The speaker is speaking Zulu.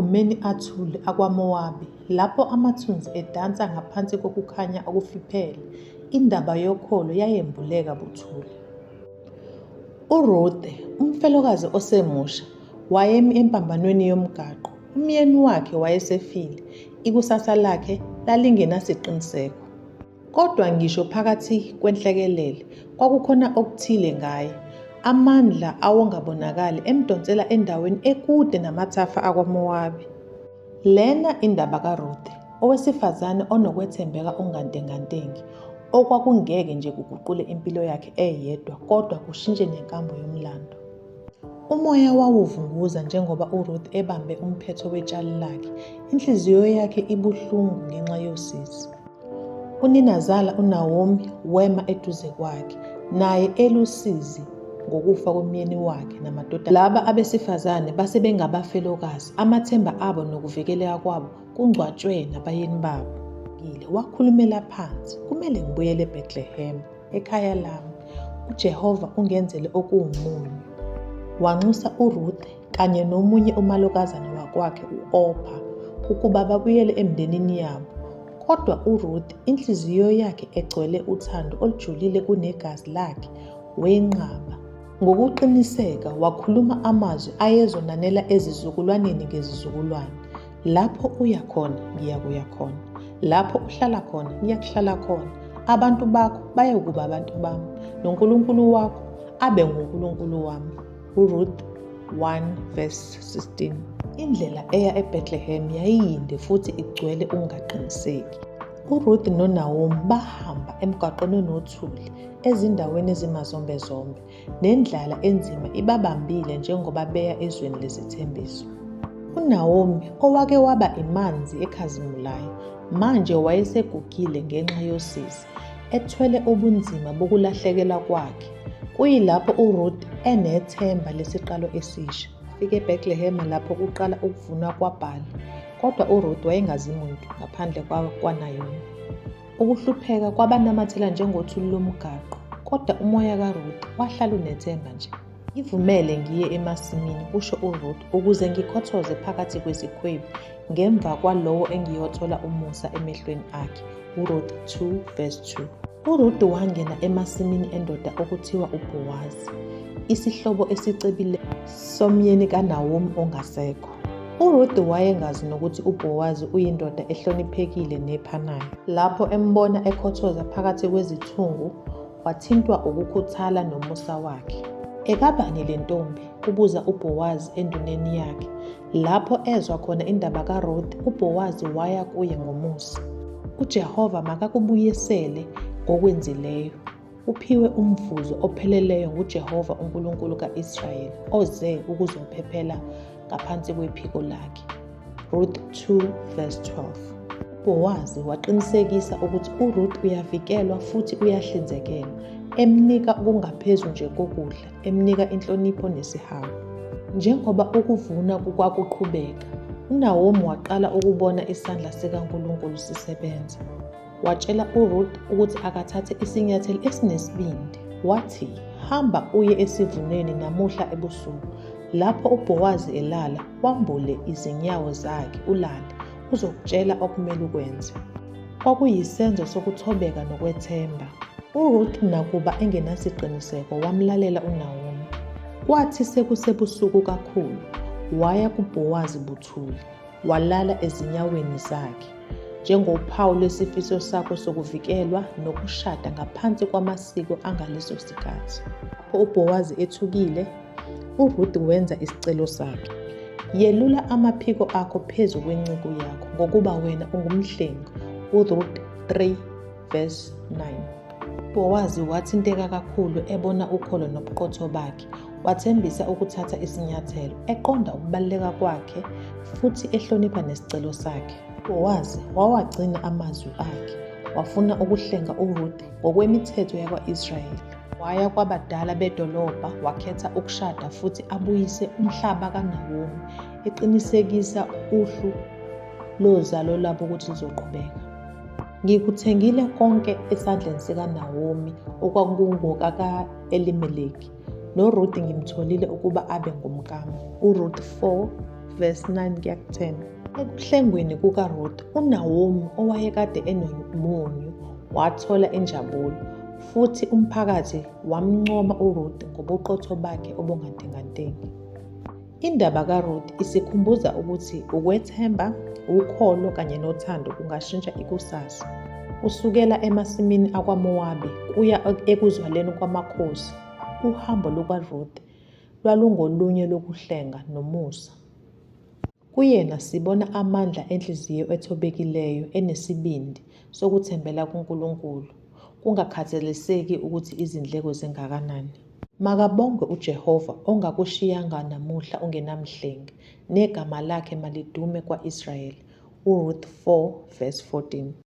Emagumeni athule akwaMowabi, lapho amathunzi edansa ngaphansi kokukhanya okufiphele, indaba yokholo yayembuleka buthule. uRuthe, umfelokazi osemusha, wayemi empambanweni yomgwaqo. Umyeni wakhe wayesefile, ikusasa lakhe lalingenasiqiniseko. Kodwa ngisho phakathi kwenhlekelele, kwakukhona okuthile ngaye. Amandla awongabonakali emdonsela endaweni ekude namathafa akwaMowabi. Lena indaba kaRuthe, owesifazane onokwethembeka okungantengantengi, okwakungeke nje kuguqule impilo yakhe eyedwa kodwa kushintshe nenkambo yomlando. Umoya wawuvunguza njengoba uRuthe ebambe umphetho wetshali lakhe, inhliziyo yakhe ibuhlungu ngenxa yosizi. Uninazala uNaomi wema eduze kwakhe, naye elusizi ngokufa komyeni wakhe namadodana. Laba abesifazane base bengabafelokazi, amathemba abo nokuvikeleka kwabo kungcwatshwe nabayeni babo. Wakhulumela phansi, kumele ngibuyele eBethlehem, ekhaya lami. uJehova ungenzele okuwumunyu. Wanxusa uRuthe kanye nomunye umalokazana wakwakhe u-Orpha ukuba babuyele emndenini yabo. Kodwa uRuthe, inhliziyo yakhe egcwele uthando olujulile kunegazi lakhe, wenqaba. Ngokuqiniseka wakhuluma amazwi ayezonanela ezizukulwaneni ngezizukulwane. Lapho uya khona ngiyakuya khona, lapho uhlala khona ngiyakuhlala khona. Abantu bakho bayokuba abantu bami, noNkulunkulu wakho abe nguNkulunkulu wami. uRuth 1:16. Indlela eya eBethlehem yayiyinde futhi igcwele ukungaqiniseki. uRuth noNaomi bahamba emgwaqweni onothuli, ezindaweni ezimazombezombe, nendlala enzima ibabambile njengoba beya ezweni lesithembiso. uNaomi, owake waba imanzi ekhazimulayo, manje wayesegugile ngenxa yosizi, ethwele ubunzima bokulahlekelwa kwakhe. Kuyilapho uRuth enethemba lesiqalo esisha. Fike eBethlehem lapho kuqala ukuvunwa kwabhali. Kodwa uRuth wayengazi muntu ngaphandle kwaNaomi. Ukuhlupheka kwabanamathela njengothuli lomgwaqo, kodwa umoya kaRuth wahlala unethemba nje. Ngivumele ngiye emasimini, kusho uRuth, ukuze ngikhothoze phakathi kwezikhwebu ngemva kwalowo engiyothola umusa emehlweni akhe. uRuth 2:2. uRuth wangena emasimini endoda okuthiwa uBowazi, isihlobo esicebile somyeni kaNaomi ongasekho. uRuth wayengazi nokuthi uBowazi uyindoda ehloniphekile nephanayo. Lapho embona ekhothoza phakathi kwezithungu, wathintwa ukukhuthala nomusa wakhe. "Ekabani le ntombi?" kubuza uBowazi enduneni yakhe. Lapho ezwa khona indaba kaRuth, uBowazi waya kuye ngomusa. "UJehova makakubuyisele ngokwenzileyo. Uphiwe umvuzo opheleleyo nguJehova uNkulunkulu ka-Israyeli, oze ukuzophephela ngaphansi kwephiko lakhe." Ruth 2:12. uBowazi waqinisekisa ukuthi uRuth uyavikelwa futhi uyahlinzekelwa, emnika okungaphezu nje kokudla, emnika inhlonipho nesihawu. Njengoba ukuvuna kwakuqhubeka, uNaomi waqala ukubona isandla sikaNkulunkulu sisebenza. Watshela uRuth ukuthi akathathe isinyathelo esinesibindi. Wathi, "Hamba uye esivuneni namuhla ebusuku. Lapho uBowazi elala, wambule izinyawo zakhe ulale, uzokutshela okumele ukwenze." Kwakuyisenzo sokuthobeka nokwethemba. uRuth nakuba engenasiqiniseko wamlalela uNaomi. Kwathi sekusebusuku kakhulu, waya kuBowazi buthule, walala ezinyaweni zakhe, njengophawu lwesifiso sakho sokuvikelwa nokushada ngaphansi kwamasiko angaleso sikhathi. Lapho uBowazi ethukile, uRuth wenza isicelo sakhe. "Yelula amaphiko akho phezu kwenceku yakho ngokuba wena ungumhlengi." uRuth 3:9. uBowazi wathinteka kakhulu ebona ukholo nobuqotho bakhe, wathembisa ukuthatha isinyathelo, eqonda ukubaluleka kwakhe futhi ehlonipha nesicelo sakhe. uBowazi wawagcina amazwi akhe, wafuna ukuhlenga uRuth ngokwemithetho yakwa-Israyeli. Waya kwabadala bedolobha, wakhetha ukushada futhi abuyise umhlaba kaNaomi, eqinisekisa uhlu lozalo lwabo ukuthi luzoqhubeka. "Ngikuthengile konke esandleni sikaNaomi okwakungokaka-Elimeleki, noRuth ngimtholile ukuba abe ngumkami." uRuth 4:15. verse 9-10. Ekuhlengweni kukaRuth, uNaomi owayekade enomunyu wathola injabulo, futhi umphakathi wamncoma uRuth ngobuqotho bakhe obungantengantengi. Indaba kaRuth isikhumbuza ukuthi ukwethemba, ukholo kanye nothando kungashintsha ikusasa. Kusukela emasimini akwaMowabi kuya ekuzalweni kwamakhosi, uhambo lukaRuth lwalungolunye lokuhlenga nomusa. Kuyena sibona amandla enhliziyo ethobekileyo enesibindi sokuthembela kuNkulunkulu, kungakhathaliseki ukuthi izindleko zingakanani. Makabongwe uJehova ongakushiyanga namuhla ungenamhlengi, negama lakhe malidume kwa-Israyeli. URuth 4 verse 14.